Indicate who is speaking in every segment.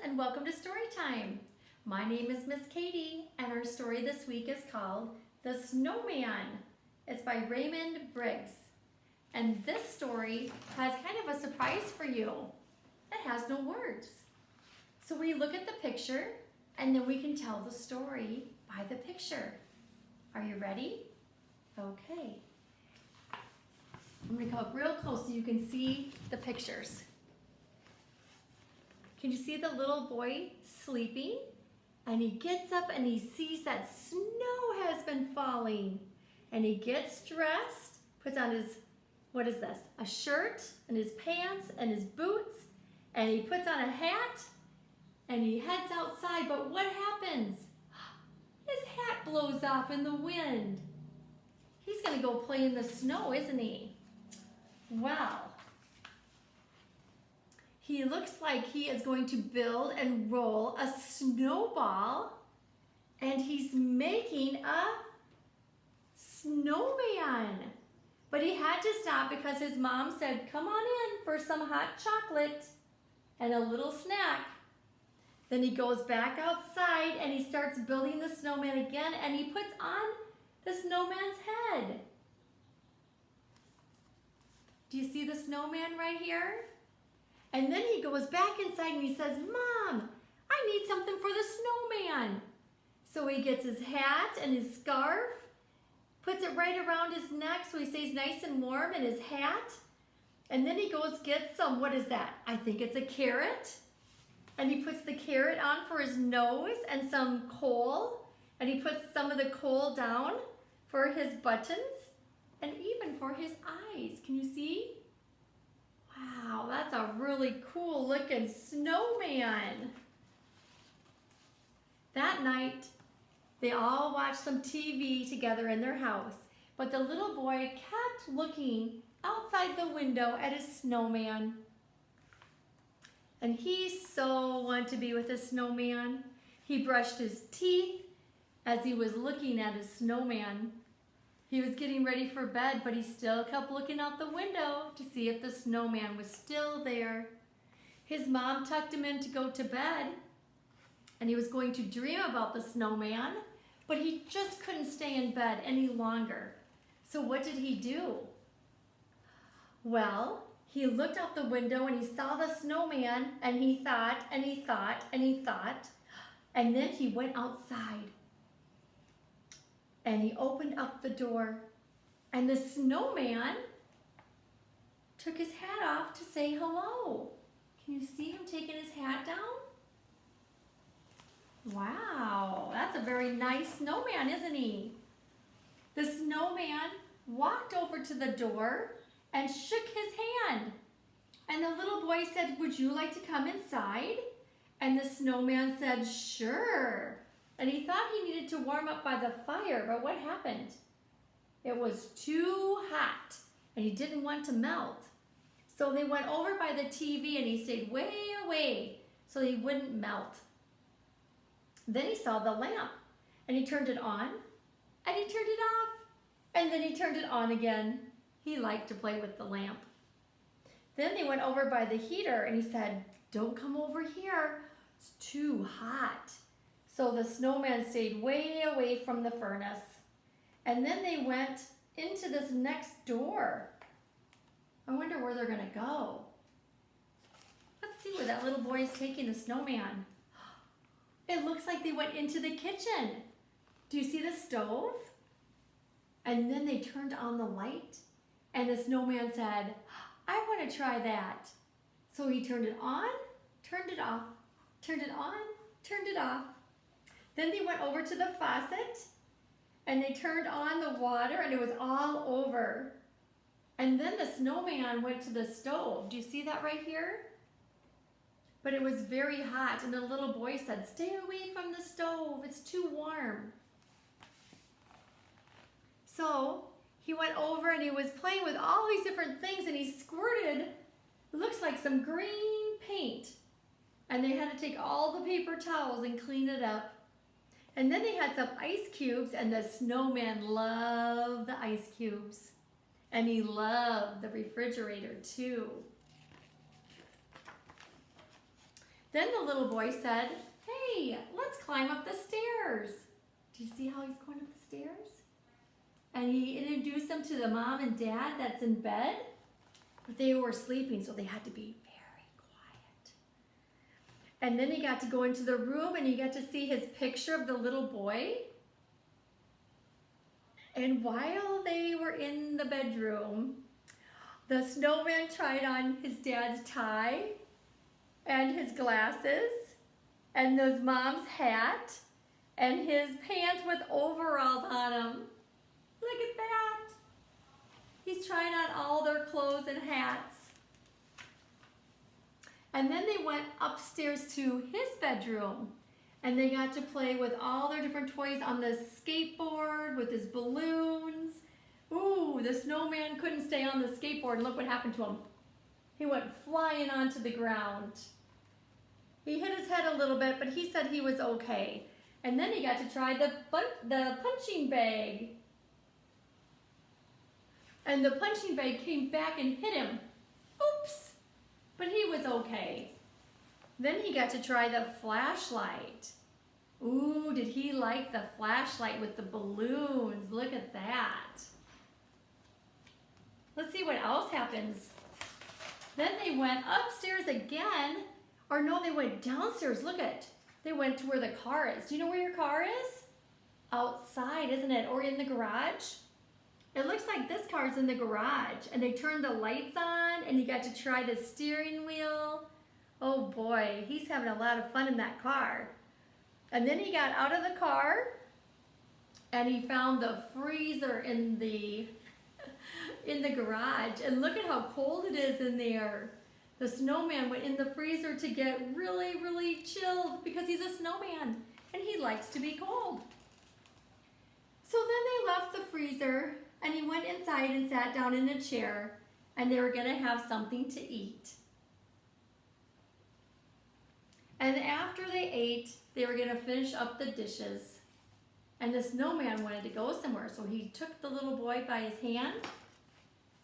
Speaker 1: and welcome to Story Time. My name is Miss Katie and our story this week is called The Snowman. It's by Raymond Briggs. And this story has kind of a surprise for you. It has no words. So we look at the picture and then we can tell the story by the picture. Are you ready? Okay. I'm going to come up real close so you can see the pictures. Can you see the little boy sleeping? And he gets up and he sees that snow has been falling. And he gets dressed, puts on his, what is this? A shirt and his pants and his boots. And he puts on a hat and he heads outside. But what happens? His hat blows off in the wind. He's going to go play in the snow, isn't he? Wow. He looks like he is going to build and roll a snowball, and he's making a snowman. But he had to stop because his mom said, "Come on in for some hot chocolate and a little snack." Then he goes back outside and he starts building the snowman again, and he puts on the snowman's head. Do you see the snowman right here? And then he goes back inside and he says, "Mom, I need something for the snowman." So he gets his hat and his scarf, puts it right around his neck so he stays nice and warm, in his hat. And then he goes get some, what is that? I think it's a carrot. And he puts the carrot on for his nose and some coal. And he puts some of the coal down for his buttons and even for his eyes. Can you see? Wow, that's a really cool looking snowman. That night, they all watched some TV together in their house, but the little boy kept looking outside the window at his snowman. And he so wanted to be with his snowman. He brushed his teeth as he was looking at his snowman. He was getting ready for bed, but he still kept looking out the window to see if the snowman was still there. His mom tucked him in to go to bed, and he was going to dream about the snowman, but he just couldn't stay in bed any longer. So what did he do? Well, he looked out the window and he saw the snowman, and he thought, and he thought, and he thought, and then he went outside. And he opened up the door, and the snowman took his hat off to say hello. Can you see him taking his hat down? Wow, that's a very nice snowman, isn't he? The snowman walked over to the door and shook his hand. And the little boy said, "Would you like to come inside?" And the snowman said, "Sure." And he thought he needed to warm up by the fire, but what happened? It was too hot, and he didn't want to melt. So they went over by the TV, and he stayed way away so he wouldn't melt. Then he saw the lamp, and he turned it on, and he turned it off, and then he turned it on again. He liked to play with the lamp. Then they went over by the heater, and he said, "Don't come over here, it's too hot." So the snowman stayed way away from the furnace. And then they went into this next door. I wonder where they're going to go. Let's see where that little boy is taking the snowman. It looks like they went into the kitchen. Do you see the stove? And then they turned on the light. And the snowman said, "I want to try that." So he turned it on, turned it off, turned it on, turned it off. Then they went over to the faucet and they turned on the water, and it was all over. And then the snowman went to the stove. Do you see that right here? But it was very hot, and the little boy said, "Stay away from the stove, it's too warm." So he went over and he was playing with all these different things, and he squirted, it looks like some green paint. And they had to take all the paper towels and clean it up. And then they had some ice cubes, and the snowman loved the ice cubes. And he loved the refrigerator too. Then the little boy said, hey, let's climb up the stairs. Do you see how he's going up the stairs? And he introduced them to the mom and dad that's in bed. But they were sleeping, so they had to be very quiet. And then he got to go into the room and he got to see his picture of the little boy. And while they were in the bedroom, the snowman tried on his dad's tie and his glasses and his mom's hat and his pants with overalls on them. Look at that. He's trying on all their clothes and hats. And then they went upstairs to his bedroom and they got to play with all their different toys on the skateboard with his balloons. Ooh, the snowman couldn't stay on the skateboard and look what happened to him. He went flying onto the ground. He hit his head a little bit, but he said he was okay. And then he got to try the punching bag. And the punching bag came back and hit him. Oops! But he was okay. Then he got to try the flashlight. Ooh, did he like the flashlight with the balloons? Look at that. Let's see what else happens. Then they went upstairs again. Or no, they went downstairs. Look at, they went to where the car is. Do you know where your car is? Outside, isn't it? Or in the garage? It looks like this car's in the garage. And they turned the lights on and he got to try the steering wheel. Oh boy, he's having a lot of fun in that car. And then he got out of the car and he found the freezer in the garage. And look at how cold it is in there. The snowman went in the freezer to get really, really chilled because he's a snowman and he likes to be cold. So then they left the freezer and he went inside and sat down in a chair and they were gonna have something to eat. And after they ate, they were gonna finish up the dishes. And the snowman wanted to go somewhere, so he took the little boy by his hand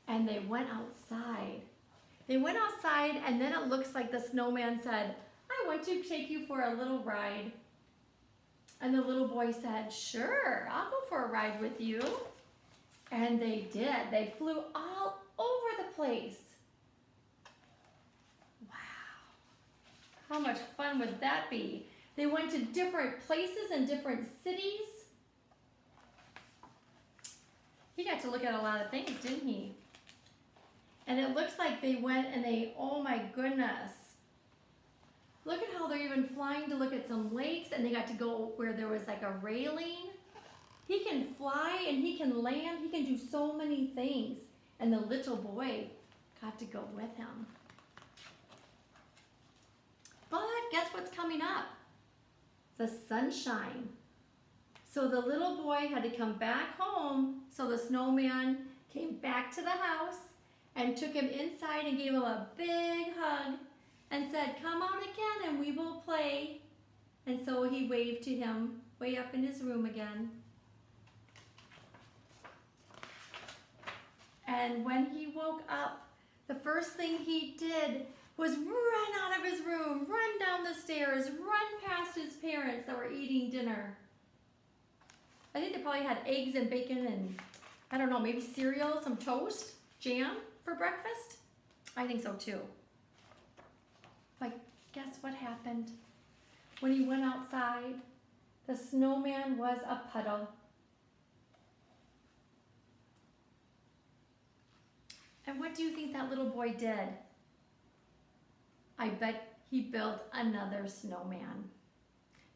Speaker 1: and they went outside. They went outside and then it looks like the snowman said, I want to take you for a little ride. And the little boy said, sure, I'll go for a ride with you. And they did. They flew all over the place. Wow. How much fun would that be? They went to different places and different cities. He got to look at a lot of things, didn't he? And it looks like they went and they, oh my goodness. Look at how they're even flying to look at some lakes and they got to go where there was like a railing. He can fly and he can land. He can do so many things. And the little boy got to go with him. But guess what's coming up? The sunshine. So the little boy had to come back home. So the snowman came back to the house and took him inside and gave him a big hug and said, come on again and we will play. And so he waved to him way up in his room again. And when he woke up, the first thing he did was run out of his room, run down the stairs, run past his parents that were eating dinner. I think they probably had eggs and bacon and, I don't know, maybe cereal, some toast, jam for breakfast? I think so too. But guess what happened? When he went outside, the snowman was a puddle. And what do you think that little boy did? I bet he built another snowman.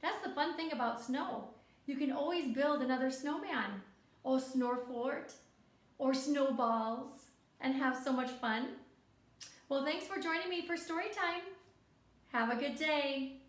Speaker 1: That's the fun thing about snow. You can always build another snowman, or snow fort, or snowballs, and have so much fun. Well, thanks for joining me for story time. Have a good day.